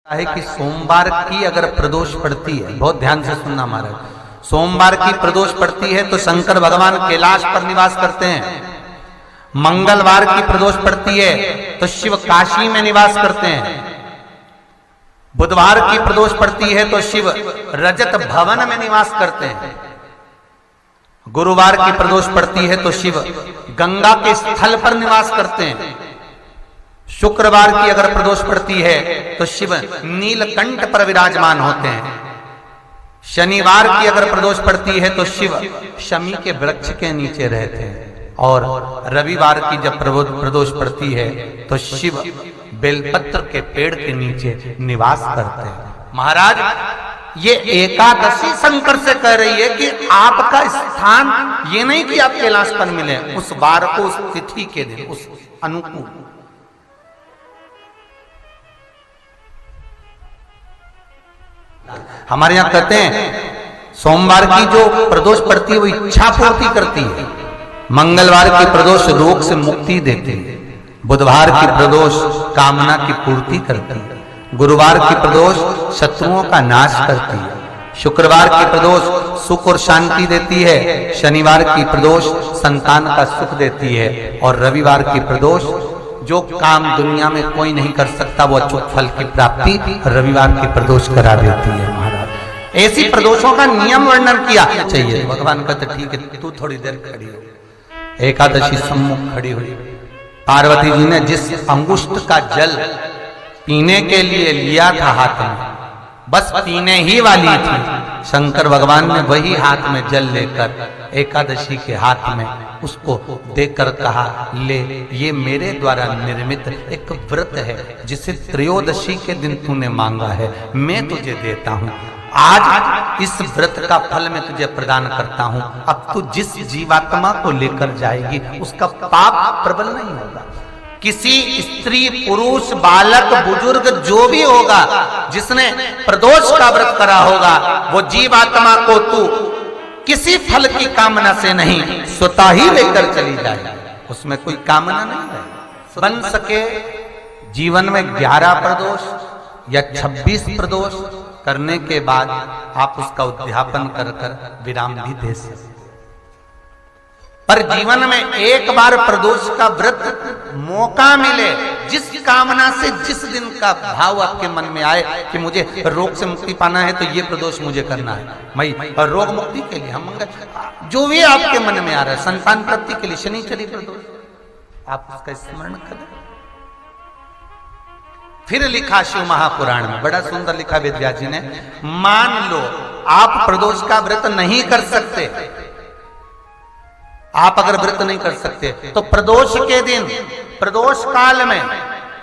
है कि सोमवार की अगर प्रदोष पड़ती है, बहुत ध्यान से सुनना महाराज, सोमवार की प्रदोष पड़ती है तो शंकर भगवान कैलाश पर निवास करते हैं। मंगलवार की प्रदोष पड़ती है तो शिव काशी में निवास करते हैं। बुधवार की प्रदोष पड़ती है तो शिव रजत भवन में निवास करते हैं। गुरुवार की प्रदोष पड़ती है तो शिव गंगा के स्थल पर निवास करते हैं। शुक्रवार की अगर प्रदोष पड़ती है तो शिव नीलकंठ पर विराजमान होते हैं। शनिवार की अगर प्रदोष पड़ती है तो शिव शमी के वृक्ष के नीचे रहते हैं। और रविवार की जब प्रदोष पड़ती है तो शिव बेलपत्र के पेड़ के नीचे निवास करते हैं। महाराज ये एकादशी शंकर से कह रही है कि आपका स्थान ये नहीं कि आप कैलाश पर मिले, उस वार को, उस तिथि के दिन, उस अनुकूल। हमारे यहां कहते हैं सोमवार की जो प्रदोष पड़ती है वो इच्छा पूर्ति करती है। मंगलवार की प्रदोष रोग से मुक्ति देती है। बुधवार की प्रदोष कामना की पूर्ति करती है। गुरुवार की प्रदोष शत्रुओं का नाश करती है। शुक्रवार की प्रदोष सुख और शांति देती है। शनिवार की प्रदोष संतान का सुख देती है। और रविवार की प्रदोष जो काम दुनिया में कोई नहीं कर सकता वो अचूक फल की प्राप्ति रविवार की प्रदोष करा देती है। महाराज ऐसी प्रदोषों का नियम वर्णन किया चाहिए। भगवान कहते ठीक है तू थोड़ी देर खड़ी हो। एकादशी सम्मुख खड़ी हुई। पार्वती जी ने जिस अंगुष्ठ का जल पीने के लिए लिया था हाथ में, बस पीने ही वाली थी, शंकर भगवान ने वही हाथ में जल लेकर एकादशी के हाथ में उसको देकर कहा ले, ये मेरे द्वारा निर्मित एक व्रत है जिसे त्रयोदशी के दिन तूने मांगा है, मैं तुझे देता हूं। आज इस व्रत का फल मैं तुझे प्रदान करता हूं। अब तू जिस जीवात्मा को लेकर जाएगी उसका पाप प्रबल नहीं होगा। किसी स्त्री, पुरुष, बालक, बुजुर्ग जो भी होगा जिसने प्रदोष का व्रत करा होगा वो जीवात्मा को तू किसी फल की कामना से नहीं स्वतः ही लेकर चली जाए। उसमें कोई कामना नहीं है। बन सके जीवन में 11 प्रदोष या 26 प्रदोष करने के बाद आप उसका उद्यापन कर विराम भी दे सकते। पर जीवन में एक बार प्रदोष का व्रत मौका मिले, जिस कामना से जिस दिन का भाव आपके मन में आए कि मुझे रोग से मुक्ति पाना है तो ये प्रदोष मुझे करना है, मैं रोग मुक्ति के लिए, हम मंगल जो भी आपके मन में आ रहा है, संतान प्राप्ति के लिए शनिचरी प्रदोष, आप उसका स्मरण करें। फिर लिखा शिव महापुराण में, बड़ा सुंदर लिखा वेदव्यास जी ने, मान लो आप प्रदोष का व्रत नहीं कर सकते, आप अगर व्रत नहीं कर सकते तो प्रदोष के दिन, प्रदोष काल में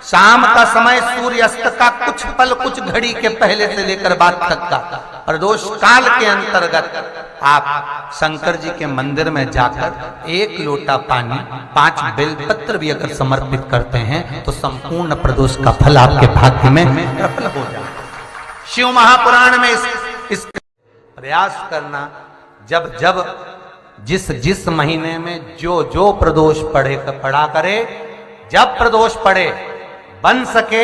शाम का समय सूर्य अस्त का कुछ पल, कुछ घड़ी के पहले से लेकर बाद तक का प्रदोष काल के अंतर्गत आप शंकर जी के मंदिर में जाकर 1 लोटा पानी, 5 बेलपत्र भी अगर समर्पित करते हैं तो संपूर्ण प्रदोष का फल आपके भाग्य में प्रबल हो जाए। शिव महापुराण में इस प्रयास करना, जब जब जिस महीने में जो प्रदोष पड़ा करे, जब प्रदोष पड़े बन सके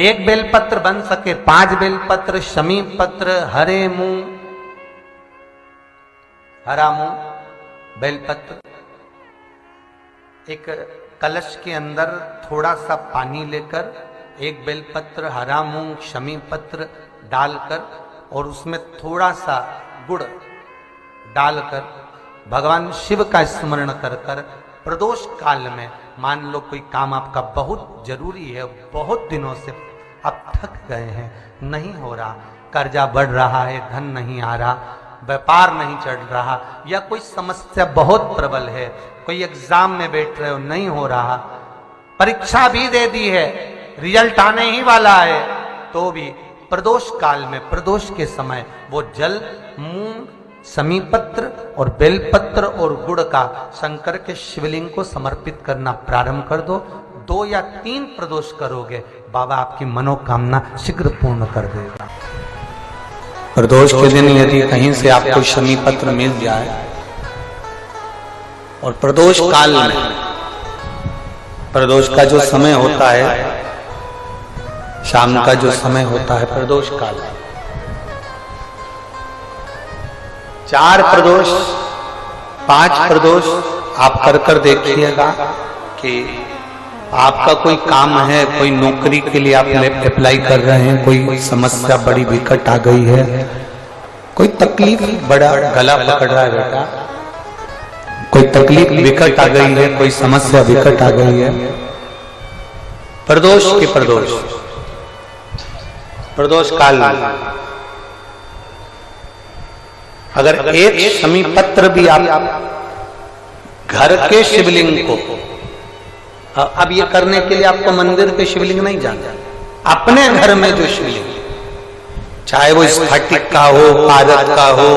1 बेलपत्र, बन सके 5 बेलपत्र, शमी पत्र, हरे मुंह, हरा मुंह, बेलपत्र, एक कलश के अंदर थोड़ा सा पानी लेकर 1 बेलपत्र, हरा मूंग, शमी पत्र डालकर और उसमें थोड़ा सा गुड़ डालकर भगवान शिव का स्मरण कर प्रदोष काल में, मान लो कोई काम आपका बहुत जरूरी है, बहुत दिनों से आप थक गए हैं, नहीं हो रहा, कर्जा बढ़ रहा है, धन नहीं आ रहा, व्यापार नहीं चढ़ रहा, या कोई समस्या बहुत प्रबल है, कोई एग्जाम में बैठ रहे हो नहीं हो रहा, परीक्षा भी दे दी है, रिजल्ट आने ही वाला है, तो भी प्रदोष काल में, प्रदोष के समय वो जल, मूंग, शमी पत्र और बेलपत्र और गुड़ का शंकर के शिवलिंग को समर्पित करना प्रारंभ कर दो। 2 या 3 प्रदोष करोगे, बाबा आपकी मनोकामना शीघ्र पूर्ण कर देगा। प्रदोष के दिन यदि कहीं से आपको शमी पत्र मिल जाए और प्रदोष काल में, प्रदोष का जो समय होता है शाम का जो समय होता है प्रदोष काल, 4 प्रदोष 5 प्रदोष आप कर देखिएगा कि आपका कोई काम है, कोई नौकरी के लिए आप अप्लाई कर रहे हैं, कोई समस्या बड़ी विकट आ गई है, कोई तकलीफ बड़ा गला पकड़ रहा है बेटा, कोई तकलीफ विकट आ गई है, कोई समस्या विकट आ गई है, प्रदोष के प्रदोष काल अगर एक शमी पत्र भी आप घर के शिवलिंग को, अब ये करने के लिए आपको मंदिर के शिवलिंग नहीं जाना, अपने घर में जो शिवलिंग, चाहे वो स्फटिक का हो, पारद का हो,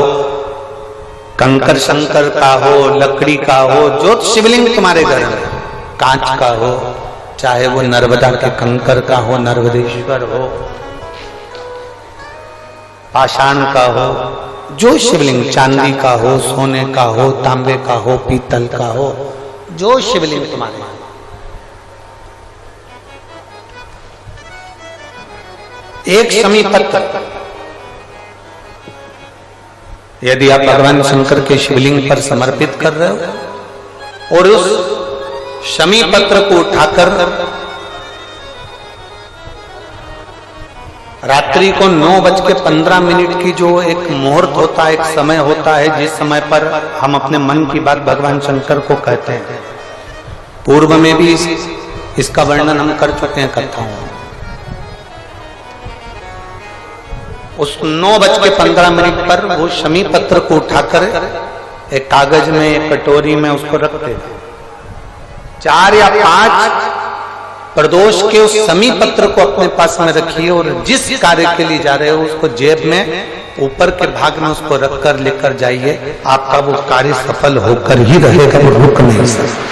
कंकर शंकर का हो, लकड़ी का हो, जो शिवलिंग तुम्हारे घर में, कांच का हो, चाहे वो नर्मदा के कंकर का हो, नर्मदेश्वर हो, पाषाण का हो, जो शिवलिंग चांदी का हो, सोने का हो, तांबे का हो, पीतल का हो, जो शिवलिंग तुम्हारे, एक शमी पत्र यदि आप भगवान शंकर के शिवलिंग पर समर्पित कर रहे हो और उस शमी पत्र को उठाकर रात्रि को 9:15 की जो एक मुहूर्त होता है, एक समय होता है, जिस समय पर हम अपने मन की बात भगवान शंकर को कहते हैं, पूर्व में भी इसका वर्णन हम कर चुके हैं कथाओं में। उस 9:15 पर वो शमी पत्र को उठाकर एक कागज में, एक कटोरी में उसको रख देते, 4 या 5 प्रदोष के उस शमी पत्र को अपने पास में रखिए और जिस कार्य के लिए जा रहे हो उसको जेब में ऊपर के भाग में उसको रखकर लेकर जाइए, आपका वो कार्य सफल होकर ही रहेगा, वो रुक नहीं सकता।